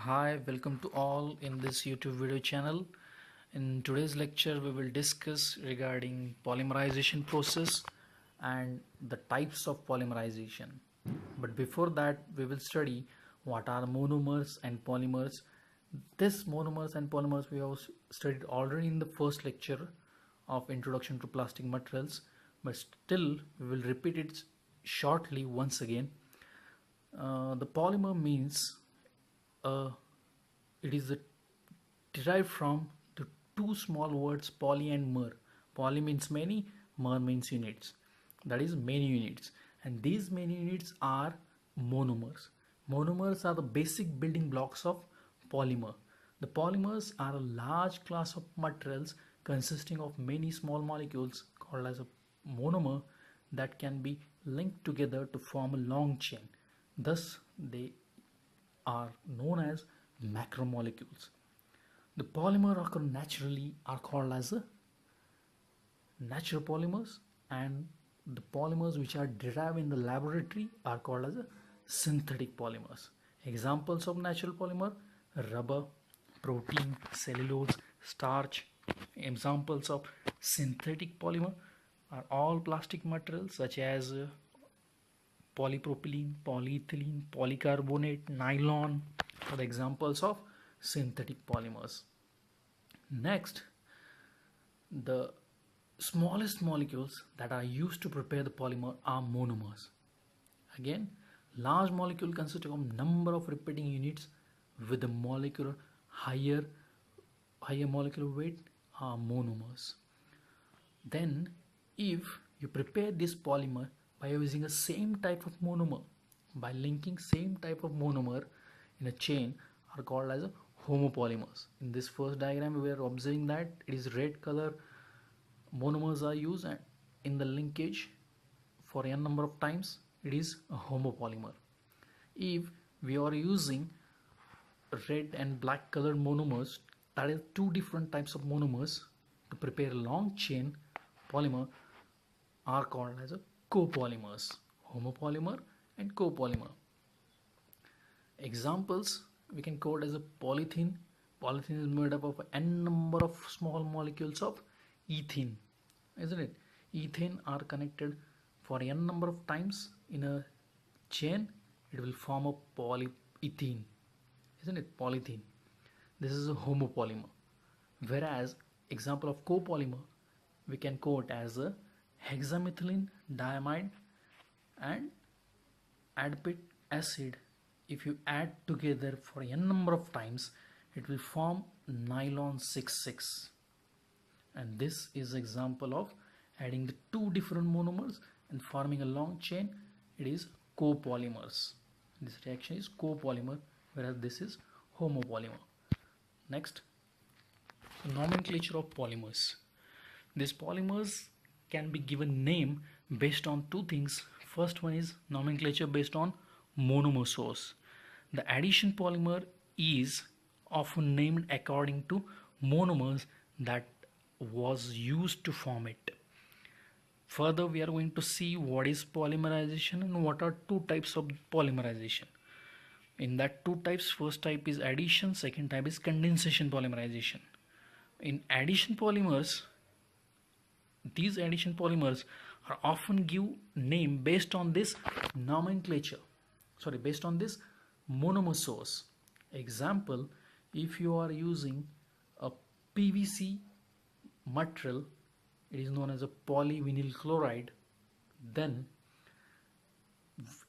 Hi, welcome to all in this YouTube video channel. In today's lecture, we will discuss regarding polymerization process and the types of polymerization. But before that, we will study what are monomers and polymers. This monomers and polymers we have studied already in the first lecture of Introduction to Plastic Materials, but still we will repeat it shortly once again. The polymer means it is derived from the two small words poly and mer. Poly means many, mer means units. That is many units. And these many units are monomers. Monomers are the basic building blocks of polymer. The polymers are a large class of materials consisting of many small molecules called as a monomer that can be linked together to form a long chain. Thus, they are known as macromolecules. The polymer occur naturally are called as natural polymers, and the polymers which are derived in the laboratory are called as synthetic polymers. Examples of natural polymer: rubber, protein, cellulose, starch. Examples of synthetic polymer are all plastic materials such as polypropylene, polyethylene, polycarbonate, nylon are the examples of synthetic polymers. Next, the smallest molecules that are used to prepare the polymer are monomers. Again, large molecule consisting of number of repeating units with a molecular higher molecular weight are monomers. Then, if you prepare this polymer by using a same type of monomer, by linking same type of monomer in a chain, are called as homopolymers. In this first diagram we are observing that it is red color monomers are used, and in the linkage for n number of times it is a homopolymer. If we are using red and black colored monomers, that is two different types of monomers to prepare a long chain polymer, are called as a copolymers, homopolymer and copolymer. Examples we can quote as a polythene. Polythene is made up of n number of small molecules of ethene, isn't it? Ethane are connected for n number of times in a chain, it will form a polyethene, isn't it? Polythene. This is a homopolymer. Whereas example of copolymer we can quote as a hexamethylene diamide and adipic acid. If you add together for n number of times, it will form nylon 6,6, and this is example of adding the two different monomers and forming a long chain. It is copolymers. This reaction is copolymer, whereas this is homopolymer. Next, nomenclature of polymers. These polymers can be given name based on two things. First one is nomenclature based on monomer source. The addition polymer is often named according to monomers that was used to form it. Further, we are going to see what is polymerization and what are two types of polymerization. In that two types, first type is addition, second type is condensation polymerization. In addition polymers, these addition polymers are often give name based on this nomenclature, based on this monomer source. Example, if you are using a PVC material, it is known as a polyvinyl chloride, then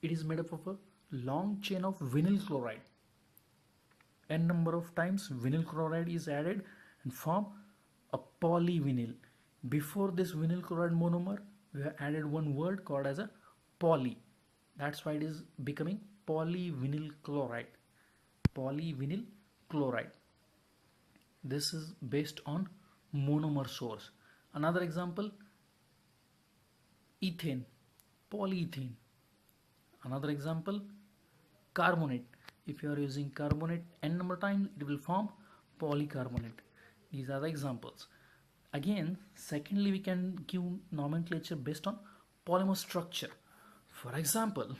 it is made up of a long chain of vinyl chloride. N number of times vinyl chloride is added and form a polyvinyl. Before this vinyl chloride monomer, we have added one word called as a poly. That's why it is becoming polyvinyl chloride. Polyvinyl chloride. This is based on monomer source. Another example, ethane, polyethane. Another example, carbonate. If you are using carbonate n number of times, it will form polycarbonate. These are the examples. Again, secondly, we can give nomenclature based on polymer structure. For example,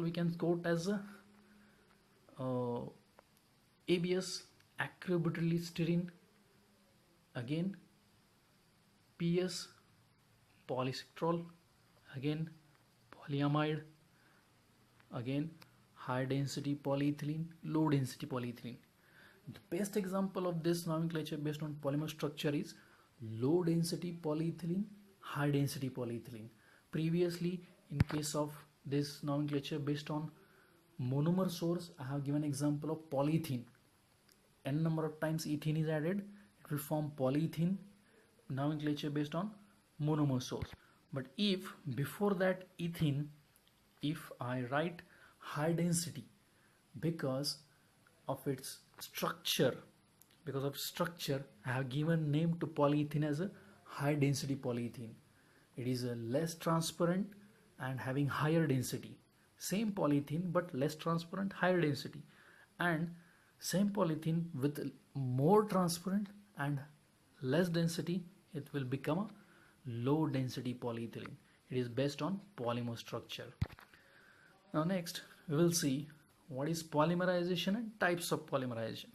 we can quote as ABS, acrylbutylstyrene. Again PS, polysacchol. Again polyamide. Again high density polyethylene, low density polyethylene. The best example of this nomenclature based on polymer structure is low density polyethylene, high density polyethylene. Previously, in case of this nomenclature based on monomer source, I have given example of polyethylene. N number of times ethene is added, it will form polyethylene, nomenclature based on monomer source. But if before that ethene, if I write high density because of its structure, I have given name to polyethylene as a high density polyethylene. It is a less transparent and having higher density. Same polyethylene but less transparent, higher density, and same polyethylene with more transparent and less density, it will become a low density polyethylene. It is based on polymer structure. Now next we will see what is polymerization and types of polymerization.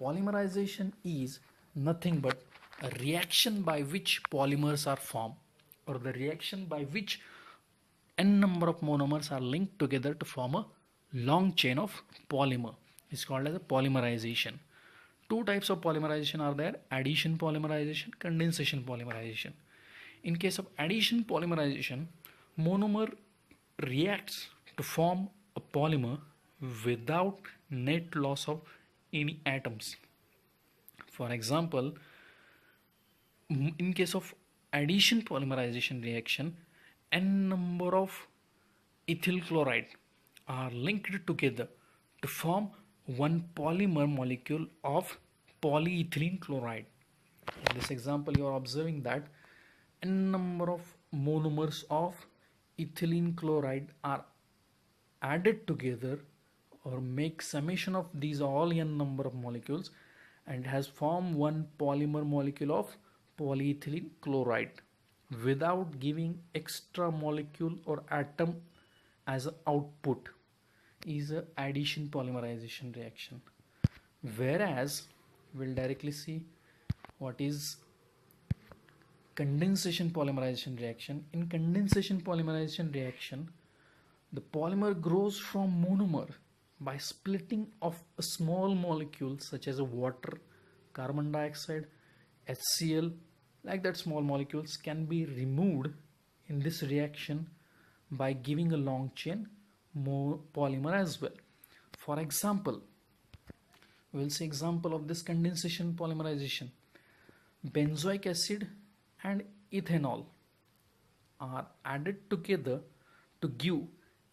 Polymerization is nothing but a reaction by which polymers are formed, or the reaction by which n number of monomers are linked together to form a long chain of polymer. It's called as a polymerization. Two types of polymerization are there: addition polymerization, condensation polymerization. In case of addition polymerization, monomer reacts to form a polymer without net loss of any atoms. For example, in case of addition polymerization reaction, n number of ethyl chloride are linked together to form one polymer molecule of polyethylene chloride. In this example, you are observing that n number of monomers of ethylene chloride are added together or make summation of these all n number of molecules and has formed one polymer molecule of polyethylene chloride without giving extra molecule or atom as an output, is a addition polymerization reaction. Whereas we'll directly see what is condensation polymerization reaction. In condensation polymerization reaction, the polymer grows from monomer by splitting of a small molecule such as water, carbon dioxide, HCl. Like that, small molecules can be removed in this reaction by giving a long chain polymer as well. For example, we'll see example of this condensation polymerization. Benzoic acid and ethanol are added together to give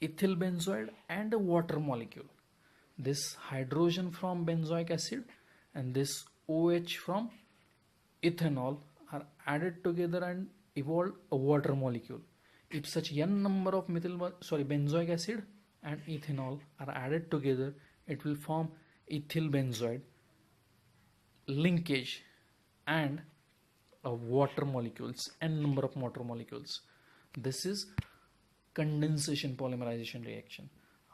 ethyl benzoate and a water molecule. This hydrogen from benzoic acid and this OH from ethanol are added together and evolve a water molecule. If such n number of benzoic acid and ethanol are added together, it will form ethyl benzoate linkage and water molecules, n number of water molecules. This is condensation polymerization reaction.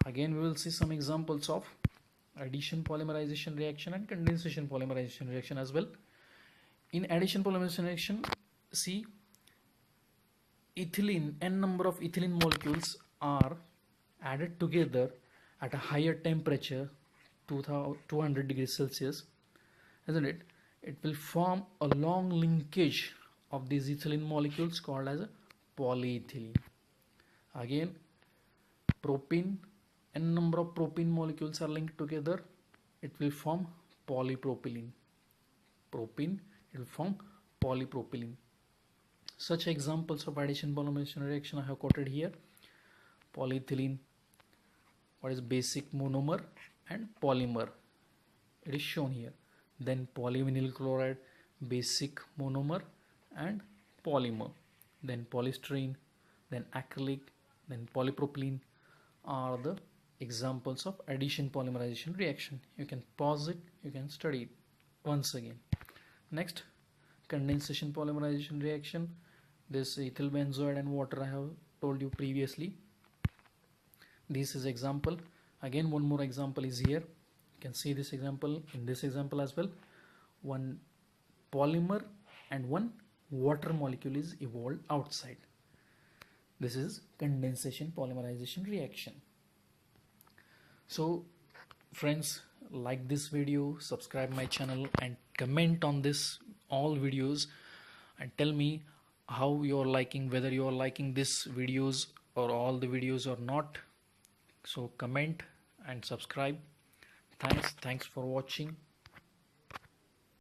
Again, we will see some examples of addition polymerization reaction and condensation polymerization reaction as well. In addition polymerization reaction, see ethylene, n number of ethylene molecules are added together at a higher temperature, 200 degrees Celsius, isn't it? It will form a long linkage of these ethylene molecules called as a polyethylene. Again, propene, n number of propene molecules are linked together, it will form polypropylene. Propene, it will form polypropylene. Such examples of addition polymerization reaction I have quoted here: polyethylene, what is basic monomer, and polymer, it is shown here. Then polyvinyl chloride, basic monomer and polymer. Then polystyrene, then acrylic, then polypropylene are the examples of addition polymerization reaction. You can pause it, you can study it once again. Next, condensation polymerization reaction. This ethyl benzoate and water I have told you previously. This is example. Again, one more example is here. You can see this example in this example as well. One polymer and one water molecule is evolved outside. This is condensation polymerization reaction. So friends, like this video, subscribe my channel and comment on this all videos and tell me how you're liking, whether you're liking this videos or all the videos or not. So comment and subscribe. Thanks for watching.